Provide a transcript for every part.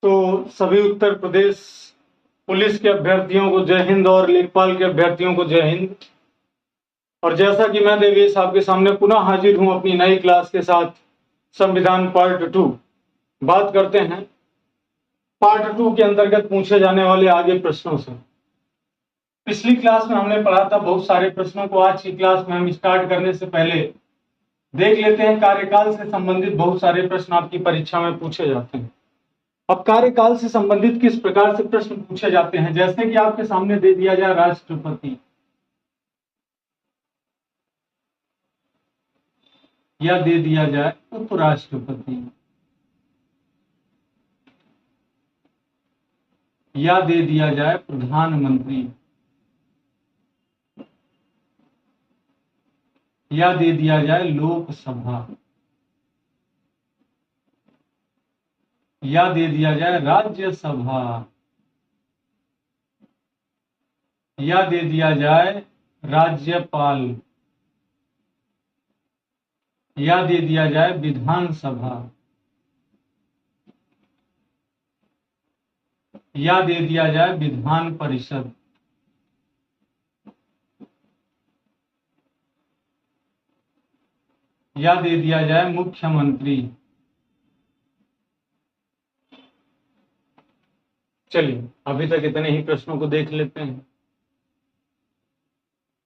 तो सभी उत्तर प्रदेश पुलिस के अभ्यर्थियों को जय हिंद और लेखपाल के अभ्यर्थियों को जय हिंद। और जैसा कि मैं देवेश आपके सामने पुनः हाजिर हूं अपनी नई क्लास के साथ, संविधान पार्ट 2। बात करते हैं पार्ट 2 के अंतर्गत पूछे जाने वाले आगे प्रश्नों से। पिछली क्लास में हमने पढ़ा था बहुत सारे प्रश्नों को। आज की क्लास में हम स्टार्ट करने से पहले देख लेते हैं कार्यकाल से संबंधित बहुत सारे प्रश्न आपकी परीक्षा में पूछे जाते हैं। अब कार्यकाल से संबंधित किस प्रकार से प्रश्न पूछे जाते हैं, जैसे कि आपके सामने दे दिया जाए राष्ट्रपति, या दे दिया जाए उपराष्ट्रपति, या दे दिया जाए प्रधानमंत्री, या दे दिया जाए लोकसभा, या दे दिया जाए राज्यसभा, या दे दिया जाए राज्यपाल, या दे दिया जाए विधानसभा, या दे दिया जाए विधान परिषद, या दे दिया जाए मुख्यमंत्री। चलिए अभी तक इतने ही प्रश्नों को देख लेते हैं।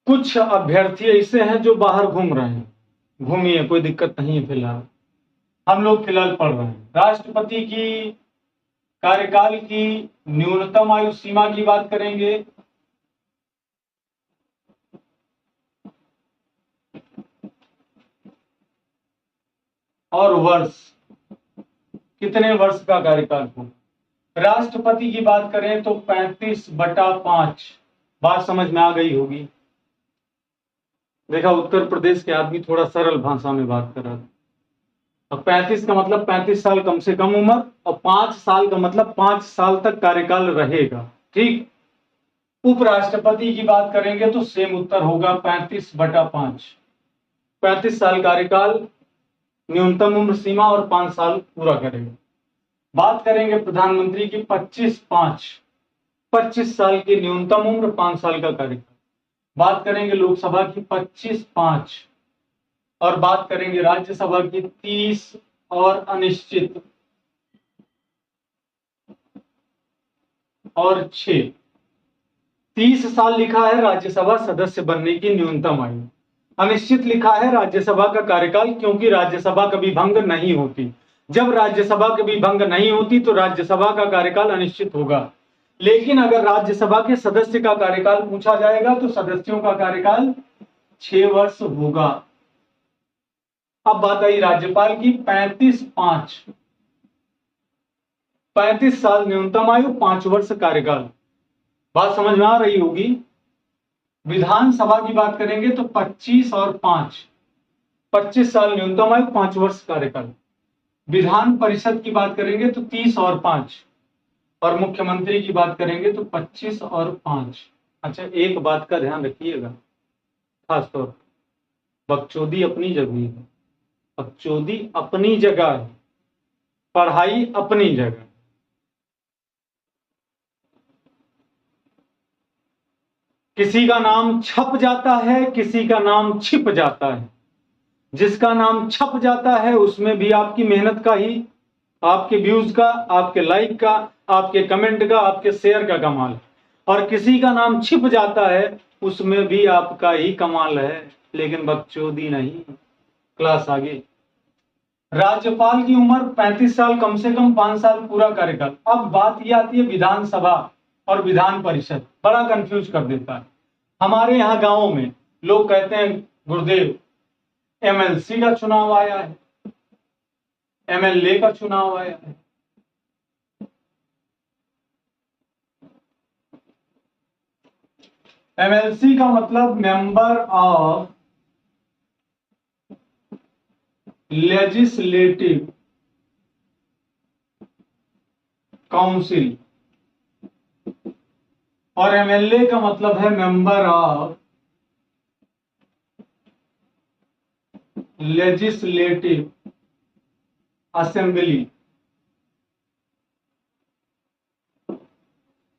कुछ अभ्यर्थी ऐसे हैं जो बाहर घूम रहे हैं, घूमिए, कोई दिक्कत नहीं है। फिलहाल हम लोग फिलहाल पढ़ रहे हैं राष्ट्रपति की कार्यकाल की न्यूनतम आयु सीमा की बात करेंगे। और वर्ष, कितने वर्ष का कार्यकाल हो। राष्ट्रपति की बात करें तो 35/5। बात समझ में आ गई होगी। देखा, उत्तर प्रदेश के आदमी थोड़ा सरल भाषा में बात कर रहा था। अब 35 का मतलब 35 साल कम से कम उम्र, और 5 साल का मतलब 5 साल तक कार्यकाल रहेगा। ठीक। उपराष्ट्रपति की बात करेंगे तो सेम उत्तर होगा 35/5। 35 साल कार्यकाल, न्यूनतम उम्र सीमा, और 5 साल पूरा करेंगे। बात करेंगे प्रधानमंत्री की 25/5। 25 साल की न्यूनतम उम्र, 5 साल का कार्यकाल। बात करेंगे लोकसभा की 25/5, और बात करेंगे राज्यसभा की 30 और अनिश्चित और 6। 30 साल लिखा है राज्यसभा सदस्य बनने की न्यूनतम आयु, अनिश्चित लिखा है राज्यसभा का कार्यकाल, क्योंकि राज्यसभा कभी भंग नहीं होती। जब राज्यसभा कभी भंग नहीं होती तो राज्यसभा का कार्यकाल अनिश्चित होगा। लेकिन अगर राज्यसभा के सदस्य का कार्यकाल पूछा जाएगा तो सदस्यों का कार्यकाल 6 वर्ष होगा। अब बात आई राज्यपाल की 35/5। 35 साल न्यूनतम आयु, 5 वर्ष कार्यकाल। बात समझ में आ रही होगी। विधानसभा की बात करेंगे तो 25 और 5। 25 साल न्यूनतम आयु, 5 वर्ष कार्यकाल। विधान परिषद की बात करेंगे तो 30 और 5, और मुख्यमंत्री की बात करेंगे तो 25 और 5। अच्छा, एक बात का ध्यान रखिएगा खास तौर पर, बकचोदी अपनी जगह है, बकचोदी अपनी जगह है, पढ़ाई अपनी जगह। किसी का नाम छप जाता है, किसी का नाम छिप जाता है। जिसका नाम छप जाता है उसमें भी आपकी मेहनत का ही, आपके व्यूज का, आपके लाइक का, आपके कमेंट का, आपके शेयर का कमाल है। और किसी का नाम छिप जाता है उसमें भी आपका ही कमाल है, लेकिन बकचोदी नहीं। क्लास आगे। राज्यपाल की उम्र 35 साल कम से कम, 5 साल पूरा कार्यकाल। अब बात यह आती है विधानसभा और विधान परिषद, बड़ा कंफ्यूज कर देता है। हमारे यहाँ गांवों में लोग कहते हैं गुरुदेव, एमएलसी का चुनाव आया है, एमएलए का चुनाव आया है। एमएलसी का मतलब मेंबर ऑफ लेजिस्लेटिव काउंसिल, और एमएलए का मतलब है मेंबर ऑफ लेजिस्लेटिव असेंबली।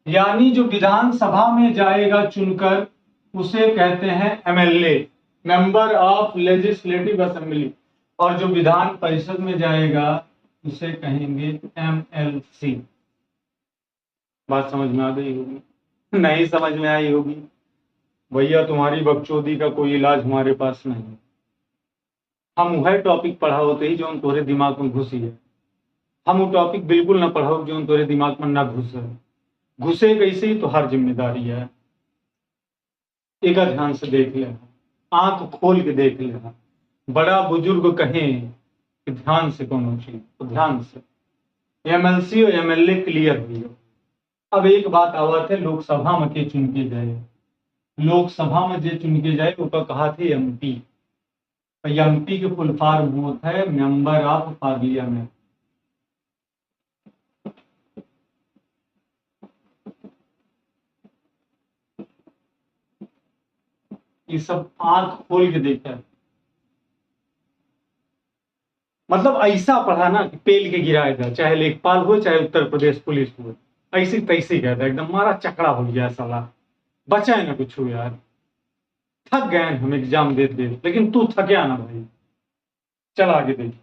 यानी जो विधानसभा में जाएगा चुनकर उसे कहते हैं MLA, member of legislative assembly, और जो विधान परिषद में जाएगा उसे कहेंगे एमएलसी। बात समझ में आ गई होगी? नहीं समझ में आई होगी? भैया तुम्हारी बकचोदी का कोई इलाज हमारे पास नहीं। हम वह टॉपिक पढ़ा होते ही जो तोरे दिमाग में घुसी है, हम वो टॉपिक बिल्कुल ना पढ़ाओ जो तोरे दिमाग में ना घुसे। घुसे कैसे ही तो हर जिम्मेदारी है। एक ध्यान से देख ले, आंख खोल के देख ले। बड़ा बुजुर्ग कहें कि ध्यान से कोनो चीज तो ध्यान से, एमएलसी और एमएलए क्लियर हुई। अब एक बात आवत है, लोकसभा में के चुन के जाए, लोकसभा में जे चुन के जाए वो कहा थे एमपी। एमपी के फुल फॉर्म होता है मेंबर ऑफ पार्लियामेंट। ये सब आंख खोल के देखा है, मतलब ऐसा पढ़ा ना कि पेल के गिराया था, चाहे लेखपाल हो चाहे उत्तर प्रदेश पुलिस हो, ऐसी तैसी कहता एकदम मारा चकड़ा हो गया साला, बचा है ना कुछ हो यार। थक गए हम एग्जाम दे दे, लेकिन तू थके ना भाई। चल आगे देखिए।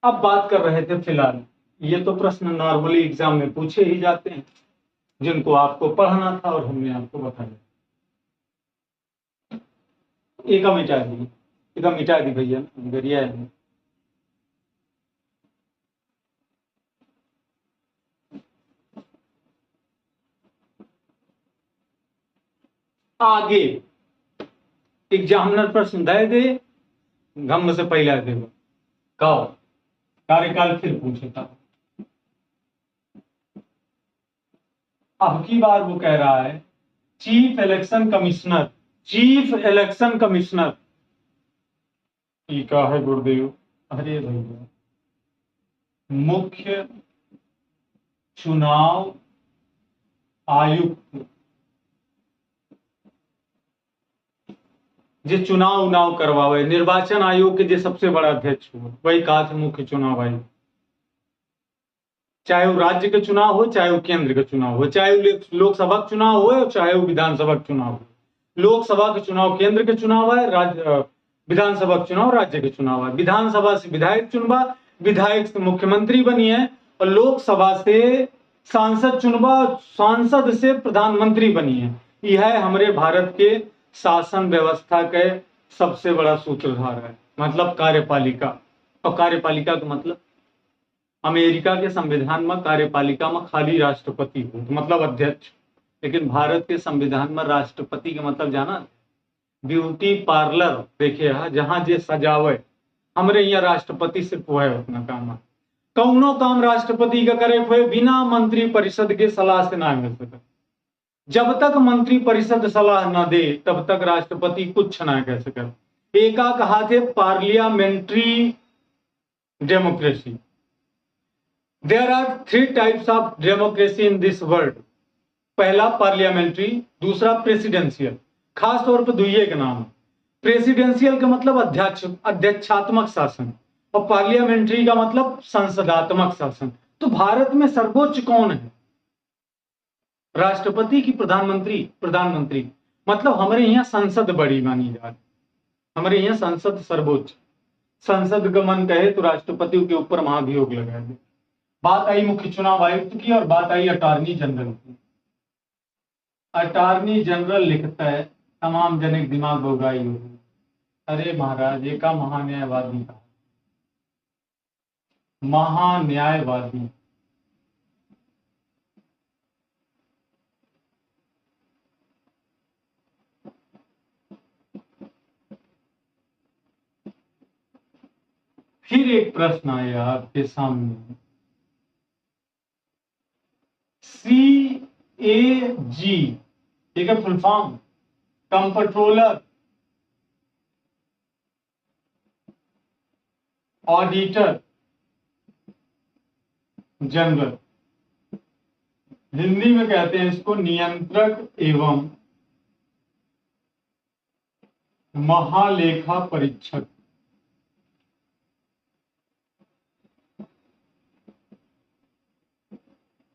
अब बात कर रहे थे फिलहाल, ये तो प्रश्न नॉर्मली एग्जाम में पूछे ही जाते हैं जिनको आपको पढ़ना था और हमने आपको बताया। एक मिटा दी, एक मिटा दी भैया, गरिया है। आगे एग्जामिनर प्रश्न दे दे, घम से पहला देगा कहो कार्यकाल फिर पूछे था। अब की बार वो कह रहा है chief election commissioner, chief election commissioner का है गुरुदेव। अरे भैया, मुख्य चुनाव आयुक्त, जे चुनाव उनाव करवावे, निर्वाचन आयोग के जे सबसे बड़ा अध्यक्ष हो वही कहा था मुख्य चुनाव आयुक्त। चाहे वो राज्य के चुनाव हो चाहे वो केंद्र के चुनाव हो, चाहे वो लोकसभा का चुनाव हो चाहे वो विधानसभा का चुनाव हो। लोकसभा के चुनाव केंद्र के चुनाव है, राज्य विधानसभा का चुनाव राज्य के चुनाव है। विधानसभा से विधायक चुनवा, विधायक से मुख्यमंत्री बनी है, और लोकसभा से सांसद चुनवा, सांसद से प्रधानमंत्री बनी है। यह है हमारे भारत के शासन व्यवस्था के सबसे बड़ा सूत्रधार है, मतलब कार्यपालिका। और कार्यपालिका का मतलब अमेरिका के संविधान में कार्यपालिका में खाली राष्ट्रपति हो मतलब अध्यक्ष, लेकिन भारत के संविधान में राष्ट्रपति का मतलब जाना, ब्यूटी पार्लर देखे है जहां जे सजावे, हमरे यहाँ राष्ट्रपति सिर्फ वो है अपना काम है। कौनो काम राष्ट्रपति का करे हुए बिना मंत्री परिषद के सलाह से ना हो सके। जब तक मंत्री परिषद सलाह न दे तब तक राष्ट्रपति कुछ ना कह सके। एका कहा थे parliamentary democracy. There are 3 types of democracy in this world. पहला पार्लियामेंट्री, दूसरा प्रेसिडेंशियल। खास तौर पर दुइये के नाम, प्रेसिडेंशियल का मतलब अध्यक्षात्मक शासन और पार्लियामेंट्री का मतलब संसदात्मक शासन। तो भारत में सर्वोच्च कौन है? राष्ट्रपति की प्रधानमंत्री? प्रधानमंत्री। मतलब हमारे यहाँ संसद बड़ी मानी जाती, हमारे यहाँ संसद सर्वोच्च। संसद का मन कहे तो राष्ट्रपति के ऊपर महाभियोग लगा दे। बात आई मुख्य चुनाव आयुक्त की और बात आई अटॉर्नी जनरल की। अटॉर्नी जनरल लिखता है तमाम जनिक दिमाग बोगाई होगी। अरे महाराज, एक महान्यायवादी था, महान्यायवादी। फिर एक प्रश्न आया आपके सामने, CAG, ठीक है, full form controller auditor general. Hindi में कहते हैं इसको नियंत्रक एवं महालेखा परीक्षक।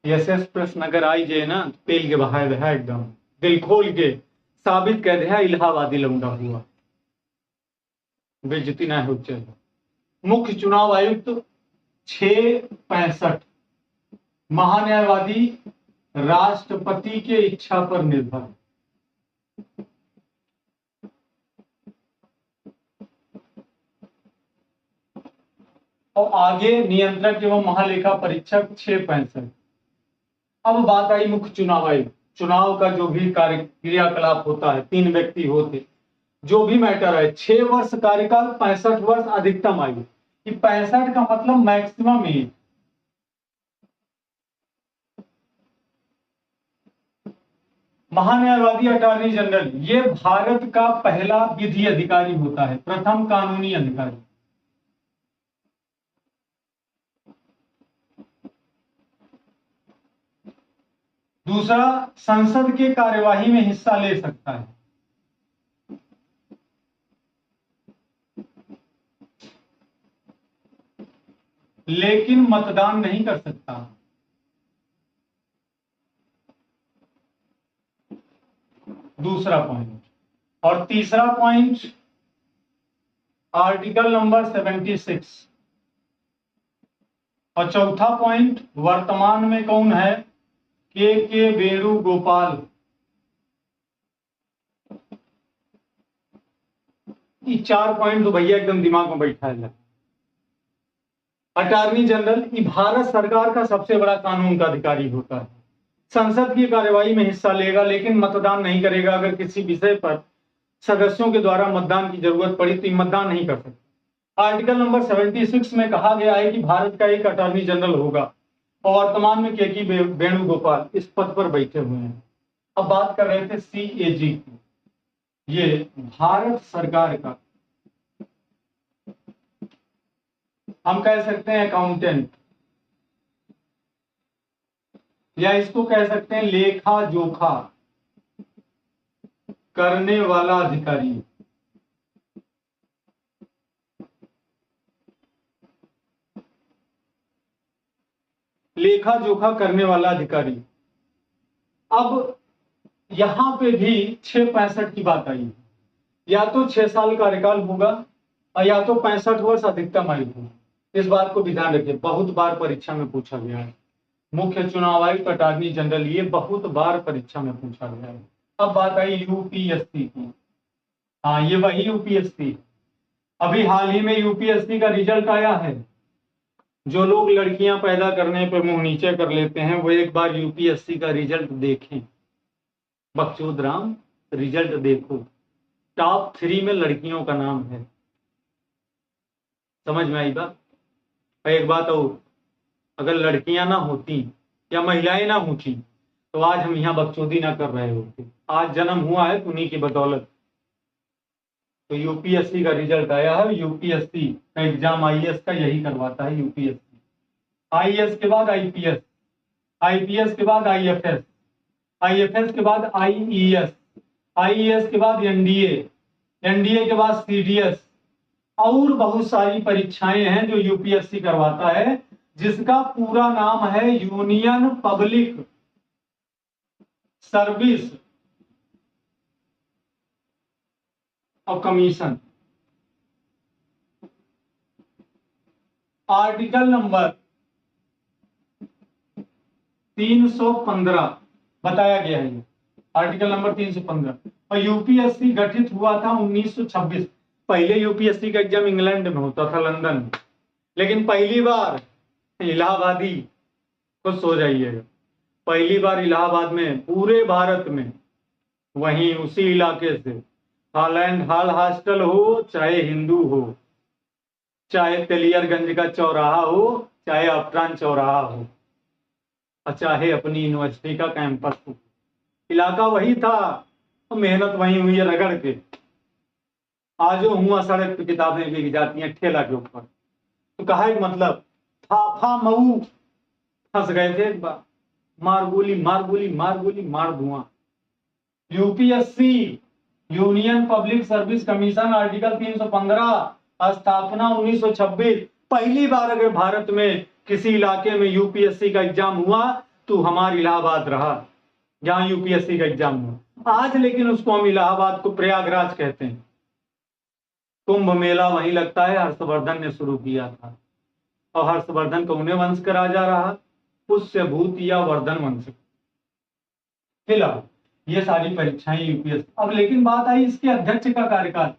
एस प्रश्न अगर आई जाए ना तो पेल के बहा है एकदम दिल खोल के साबित कर दिया इलाहाबादी लौंडा हुआ, बेइज्जती ना हो चल। मुख्य चुनाव आयुक्त 665, महान्यायवादी राष्ट्रपति के इच्छा पर निर्भर। और आगे नियंत्रक एवं महालेखा परीक्षक 665। अब बात आई मुख्य चुनाव आयुक्त। चुनाव का जो भी कार्य क्रियाकलाप होता है, 3 व्यक्ति होते, जो भी मैटर है, 6 वर्ष कार्यकाल, 65 वर्ष अधिकतम आयु। 65 का मतलब मैक्सिमम एज। महान्यायवादी अटॉर्नी जनरल ये भारत का पहला विधि अधिकारी होता है, प्रथम कानूनी अधिकारी। दूसरा, संसद के कार्यवाही में हिस्सा ले सकता है। लेकिन मतदान नहीं कर सकता। दूसरा पॉइंट। और तीसरा पॉइंट, आर्टिकल नंबर 76। और चौथा पॉइंट, वर्तमान में कौन है? के वेणुगोपाल। ये 4 पॉइंट तो भैया एकदम दिमाग में बैठा है। अटॉर्नी जनरल ये भारत सरकार का सबसे बड़ा कानून का अधिकारी होता है। संसद की कार्यवाही में हिस्सा लेगा लेकिन मतदान नहीं करेगा। अगर किसी विषय पर सदस्यों के द्वारा मतदान की जरूरत पड़ी तो मतदान नहीं कर सकते। आर्टिकल नंबर 76 में कहा गया है कि भारत का एक अटॉर्नी जनरल होगा और वर्तमान में के वेणुगोपाल इस पद पर बैठे हुए हैं। अब बात कर रहे थे CAG की। ये भारत सरकार का, हम कह सकते हैं अकाउंटेंट, या इसको कह सकते हैं लेखा जोखा करने वाला अधिकारी। लेखा जोखा करने वाला अधिकारी। अब यहां पे भी 665 की बात आई। या तो 6 साल कार्यकाल होगा और या तो 65 वर्ष अधिकतम आयु होगी। इस बात को भी ध्यान रखिए, बहुत बार परीक्षा में पूछा गया है। मुख्य चुनाव आयुक्त अटॉर्नी जनरल ये बहुत बार परीक्षा में पूछा गया है। अब बात आई UPSC की। हाँ, ये वही UPSC। अभी हाल ही में UPSC का रिजल्ट आया है। जो लोग लड़कियां पैदा करने पे मुंह नीचे कर लेते हैं वो एक बार UPSC का रिजल्ट देखें। बकचोद राम, रिजल्ट देखो, टॉप 3 में लड़कियों का नाम है। समझ में आई बात? एक बात और, अगर लड़कियां ना होती या महिलाएं ना होती तो आज हम यहाँ बकचोदी ना कर रहे होते। आज जन्म हुआ है उन्हीं की बदौलत। तो UPSC का रिजल्ट आया है। UPSC का एग्जाम IAS का यही करवाता है। UPSC, IAS के बाद IPS, IPS के बाद IFS, IFS के बाद IES, IES के बाद NDA, NDA के बाद CDS, और बहुत सारी परीक्षाएं हैं जो UPSC करवाता है, जिसका पूरा नाम है यूनियन पब्लिक सर्विस और कमीशन। आर्टिकल नंबर 315 बताया गया है। Article number 315। और UPSC गठित हुआ था 1926। पहले UPSC का एग्जाम इंग्लैंड में होता था, लंदन में, लेकिन पहली बार इलाहाबादी, खुश हो जाइएगा, पहली बार इलाहाबाद में पूरे भारत में, वहीं उसी इलाके से, हॉलैंड हॉल हॉस्टल हो, चाहे हिंदू हो, चाहे तेलियरगंज का चौराहा हो, चाहे अफरान चौराहा हो, और चाहे अपनी यूनिवर्सिटी का कैंपस हो, इलाका वही था। तो मेहनत वहीं हुई है रगड़ के। आज हुआ सड़क पे किताबें बिक जाती हैं ठेला के ऊपर। तो कहा मतलब था मऊ फंस गए थे एक बार। मार गोली मार गोली मार गोली मार धुआं। UPSC union public service commission, article 315, स्थापना 1926। पहली बार अगर भारत में किसी इलाके में UPSC का एग्जाम हुआ तो हमारा इलाहाबाद रहा, जहां यूपीएससी का एग्जाम हुआ। आज लेकिन उसको हम इलाहाबाद को प्रयागराज कहते हैं। कुंभ मेला वहीं लगता है, हर्षवर्धन ने शुरू किया था। और हर्षवर्धन कौने वंश का राजा रहा? पुष्यभूत या वर्धन वंश। फिलहाल ये सारी परीक्षाएं यूपीएससी। अब लेकिन बात आई इसके अध्यक्ष का कार्यकाल।